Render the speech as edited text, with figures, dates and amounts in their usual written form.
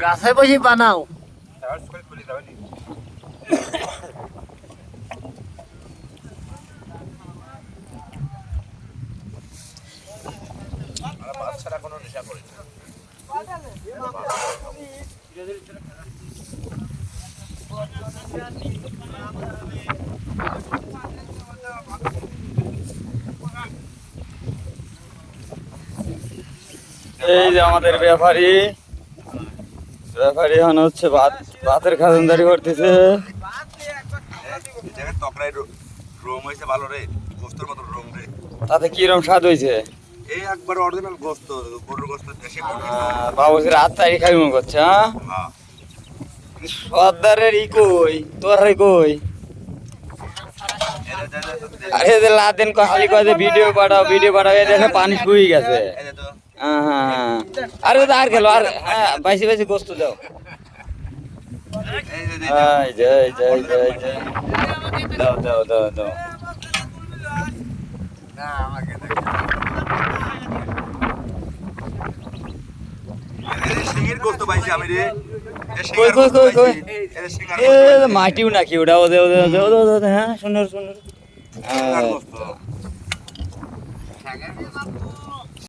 গাছে বসে বানাও। বাচ্চারা কোনো নেশা করেছে এই যে আমাদের ব্যাপারী এখন হচ্ছে ভাতের খাজনদারি করতেছে। তকরাই রোম হয়েছে ভালো রে, গোস্তর মতো রোম রে। তাতে কিরম স্বাদ হয়েছে? এই একবার অরিজিনাল গোস্ত, গরুর গোস্ত, দেশি বাবুজির হাত তারি খাই মনে করছে। হ্যাঁ সর্দারের ই কই, তোর কই? আরে যে লাদেন খালি কয় যে ভিডিও পাঠাও এই দেখে পানি শুকিয়ে গেছে। হ্যাঁ আরে আর খেলো আর, হ্যাঁ বাইসি গোস্ত দাও। দাও দাও দাও দাও। সিংহের গোস্ত পাইছি আমি রে। মাটিও নাকি ওটা ওদের হ্যাঁ সুন্দর সুন্দর।